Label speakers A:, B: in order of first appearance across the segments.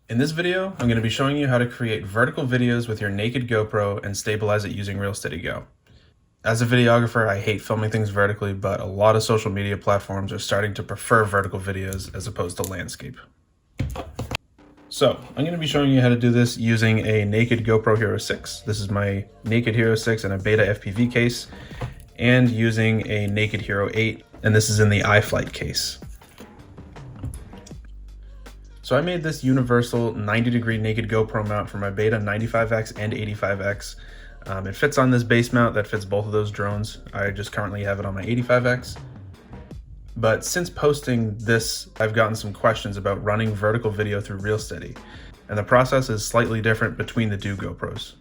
A: In this video, I'm going to be showing you how to create vertical videos with your naked GoPro and stabilize it using RealSteady Go. As a videographer, I hate filming things vertically, but a lot of social media platforms are starting to prefer vertical videos as opposed to landscape. So I'm going to be showing you how to do this using a naked GoPro Hero 6. This is my naked Hero 6 in a beta FPV case, and using a naked Hero 8, and this is in the iFlight case. So I made this universal 90-degree naked GoPro mount for my beta 95X and 85X. It fits on this base mount that fits both of those drones. I just currently have it on my 85X. But since posting this, I've gotten some questions about running vertical video through RealSteady, and the process is slightly different between the two GoPros.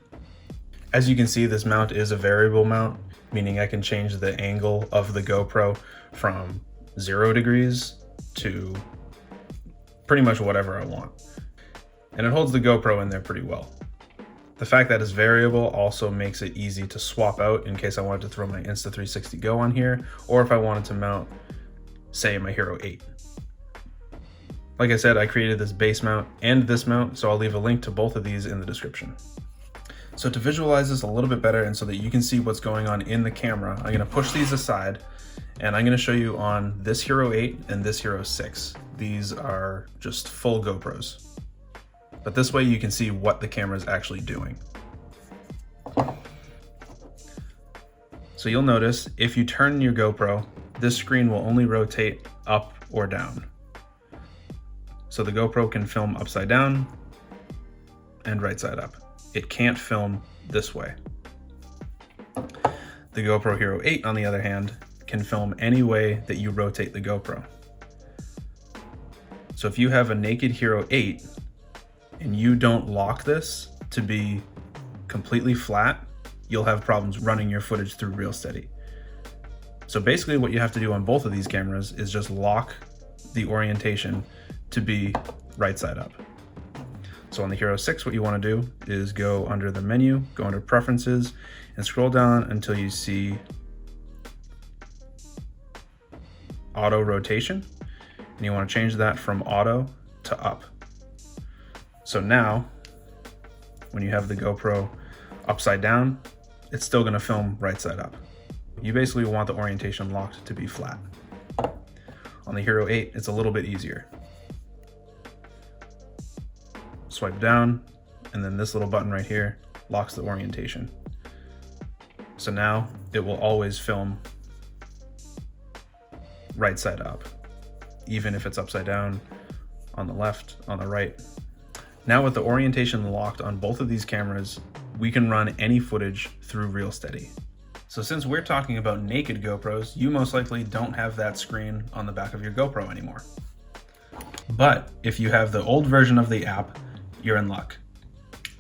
A: As you can see, this mount is a variable mount, meaning I can change the angle of the GoPro from 0 degrees to pretty much whatever I want. And it holds the GoPro in there pretty well. The fact that it's variable also makes it easy to swap out in case I wanted to throw my Insta360 Go on here, or if I wanted to mount, say, my Hero 8. Like I said, I created this base mount and this mount, so I'll leave a link to both of these in the description. So to visualize this a little bit better and so that you can see what's going on in the camera, I'm gonna push these aside and I'm gonna show you on this Hero 8 and this Hero 6. These are just full GoPros. But this way you can see what the camera is actually doing. So you'll notice if you turn your GoPro, this screen will only rotate up or down. So the GoPro can film upside down and right side up. It can't film this way. The GoPro Hero 8, on the other hand, can film any way that you rotate the GoPro. So if you have a naked Hero 8 and you don't lock this to be completely flat, you'll have problems running your footage through RealSteady. So basically what you have to do on both of these cameras is just lock the orientation to be right side up. So on the Hero 6, what you want to do is go under the menu, go under Preferences, and scroll down until you see Auto Rotation. And you want to change that from auto to up. So now, when you have the GoPro upside down, it's still going to film right side up. You basically want the orientation locked to be flat. On the Hero 8, it's a little bit easier. Swipe down, and then this little button right here locks the orientation. So now it will always film right side up, even if it's upside down, on the left, on the right. Now with the orientation locked on both of these cameras, we can run any footage through RealSteady. So since we're talking about naked GoPros, you most likely don't have that screen on the back of your GoPro anymore. But if you have the old version of the app, you're in luck.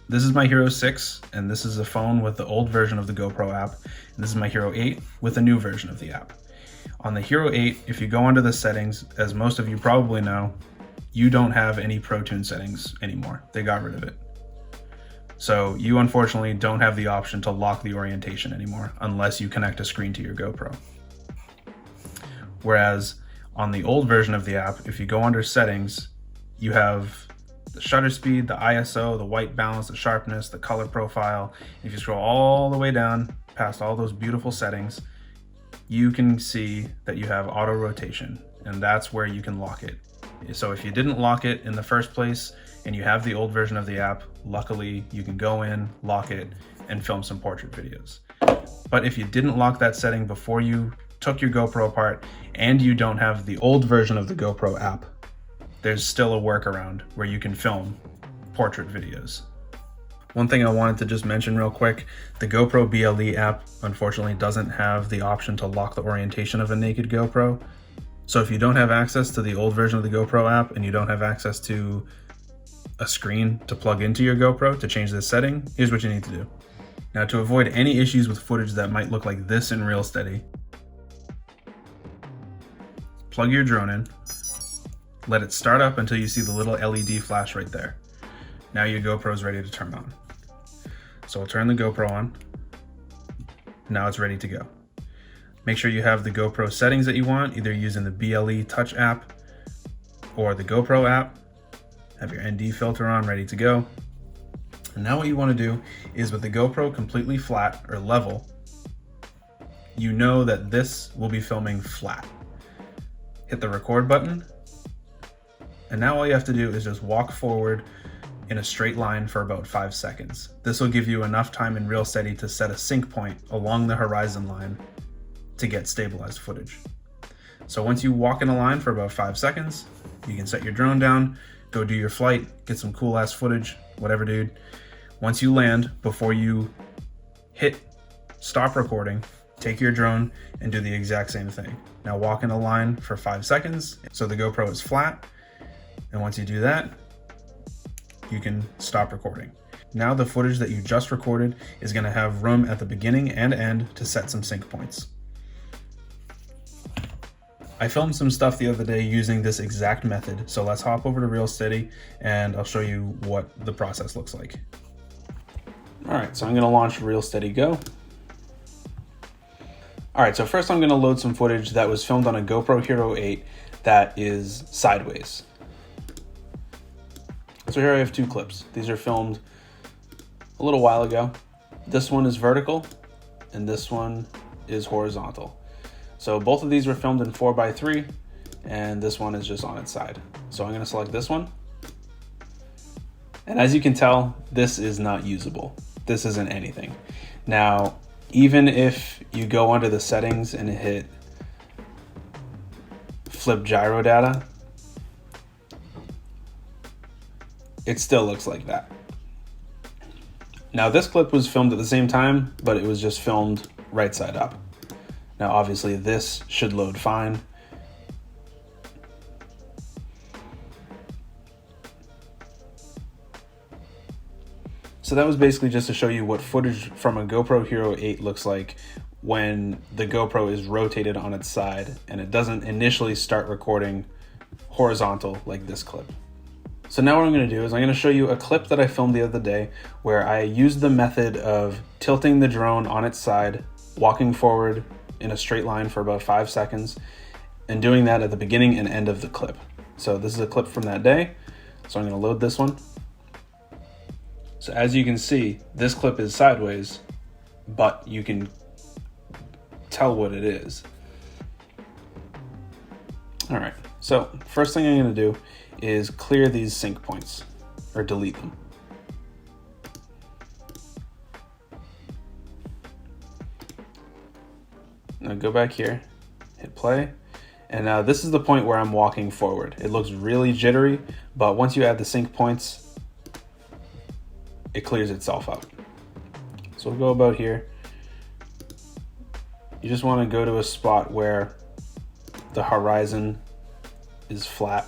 A: This is my Hero 6, and this is a phone with the old version of the GoPro app, and this is my Hero 8 with a new version of the app. On the Hero 8, if you go under the settings, as most of you probably know, you don't have any ProTune settings anymore. They got rid of it. So you unfortunately don't have the option to lock the orientation anymore unless you connect a screen to your GoPro. Whereas on the old version of the app, if you go under settings, you have the shutter speed, the ISO, the white balance, the sharpness, the color profile. If you scroll all the way down past all those beautiful settings, you can see that you have auto rotation, and that's where you can lock it. So if you didn't lock it in the first place and you have the old version of the app, luckily you can go in, lock it, and film some portrait videos. But if you didn't lock that setting before you took your GoPro apart and you don't have the old version of the GoPro app, there's still a workaround where you can film portrait videos. One thing I wanted to just mention real quick, the GoPro BLE app unfortunately doesn't have the option to lock the orientation of a naked GoPro. So if you don't have access to the old version of the GoPro app and you don't have access to a screen to plug into your GoPro to change this setting, here's what you need to do. Now, to avoid any issues with footage that might look like this in RealSteady, plug your drone in, let it start up until you see the little LED flash right there. Now your GoPro is ready to turn on. So I'll turn the GoPro on. Now it's ready to go. Make sure you have the GoPro settings that you want, either using the BLE Touch app or the GoPro app. Have your ND filter on, ready to go. And now what you want to do is, with the GoPro completely flat or level, you know that this will be filming flat. Hit the record button, and now all you have to do is just walk forward in a straight line for about 5 seconds. This will give you enough time in RealSteady to set a sync point along the horizon line to get stabilized footage. So once you walk in a line for about 5 seconds, you can set your drone down, go do your flight, get some cool ass footage, whatever, dude. Once you land, before you hit stop recording, take your drone and do the exact same thing. Now walk in a line for 5 seconds so the GoPro is flat. And once you do that, you can stop recording. Now the footage that you just recorded is going to have room at the beginning and end to set some sync points. I filmed some stuff the other day using this exact method, so let's hop over to RealSteady and I'll show you what the process looks like. All right, so I'm going to launch RealSteady Go. All right, so first I'm going to load some footage that was filmed on a GoPro Hero 8 that is sideways. So here I have 2 clips. These are filmed a little while ago. This one is vertical and this one is horizontal. So both of these were filmed in 4:3 and this one is just on its side. So I'm gonna select this one. And as you can tell, this is not usable. This isn't anything. Now, even if you go under the settings and hit flip gyro data, it still looks like that. Now this clip was filmed at the same time, but it was just filmed right side up. Now obviously this should load fine. So that was basically just to show you what footage from a GoPro Hero 8 looks like when the GoPro is rotated on its side and it doesn't initially start recording horizontal like this clip. So now what I'm going to do is I'm going to show you a clip that I filmed the other day where I used the method of tilting the drone on its side, walking forward in a straight line for about 5 seconds, and doing that at the beginning and end of the clip. So this is a clip from that day. So I'm going to load this one. So as you can see, this clip is sideways, but you can tell what it is. All right, so first thing I'm going to do is clear these sync points or delete them. Now go back here, hit play, and now this is the point where I'm walking forward. It looks really jittery, but once you add the sync points, it clears itself up. So we'll go about here. You just want to go to a spot where the horizon is flat,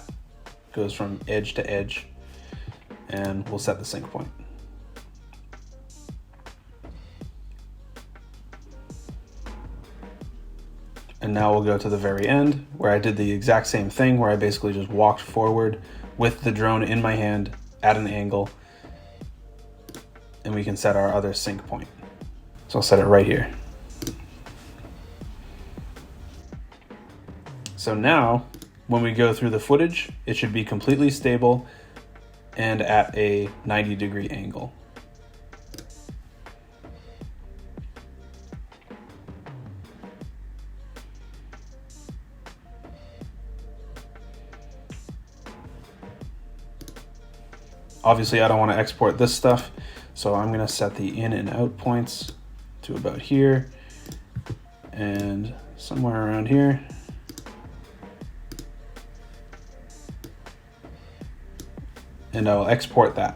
A: goes from edge to edge, and we'll set the sync point. And now we'll go to the very end where I did the exact same thing, where I basically just walked forward with the drone in my hand at an angle, and we can set our other sync point. So I'll set it right here. So now when we go through the footage, it should be completely stable and at a 90-degree angle. Obviously, I don't want to export this stuff, so I'm going to set the in and out points to about here and somewhere around here. And I'll export that.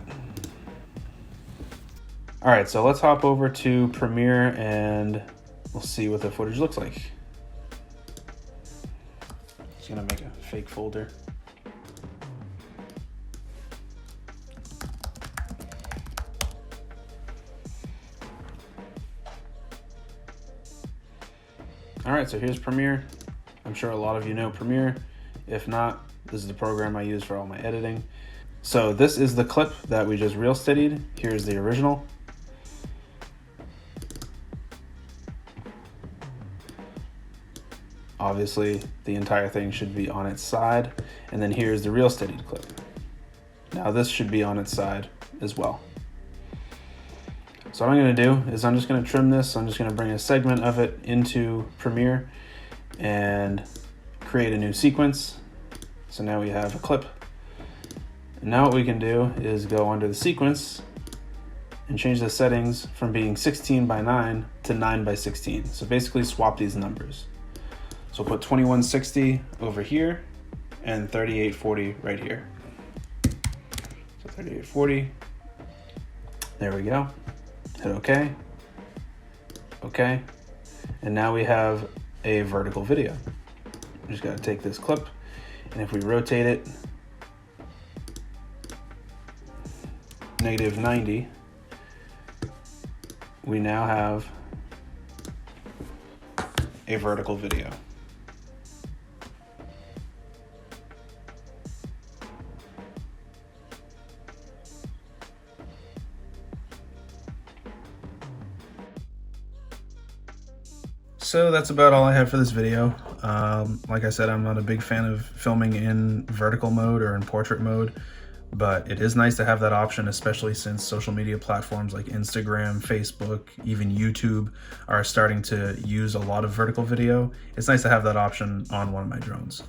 A: All right, so let's hop over to Premiere and we'll see what the footage looks like. Just gonna make a fake folder. All right, so here's Premiere. I'm sure a lot of you know Premiere. If not, this is the program I use for all my editing. So this is the clip that we just RealSteadied. Here's the original. Obviously, the entire thing should be on its side. And then here's the RealSteadied clip. Now Now this should be on its side as well. So what I'm gonna do is I'm just gonna trim this. I'm just gonna bring a segment of it into Premiere and create a new sequence. So now we have a clip. And now what we can do is go under the sequence and change the settings from being 16 by 9 to 9 by 16. So basically swap these numbers. So we'll put 2160 over here and 3840 right here. So 3840, there we go. Hit OK, OK. And now we have a vertical video. We just gotta take this clip, and if we rotate it -90, we now have a vertical video. So that's about all I have for this video. Like I said, I'm not a big fan of filming in vertical mode or in portrait mode, but it is nice to have that option, especially since social media platforms like Instagram, Facebook, even YouTube are starting to use a lot of vertical video. It's nice to have that option on one of my drones.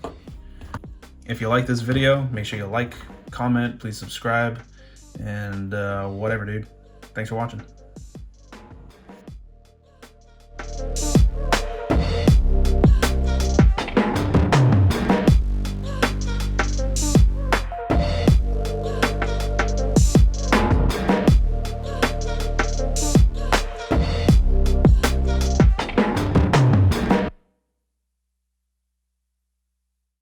A: If you like this video, make sure you like, comment, please subscribe, and whatever, dude. Thanks for watching.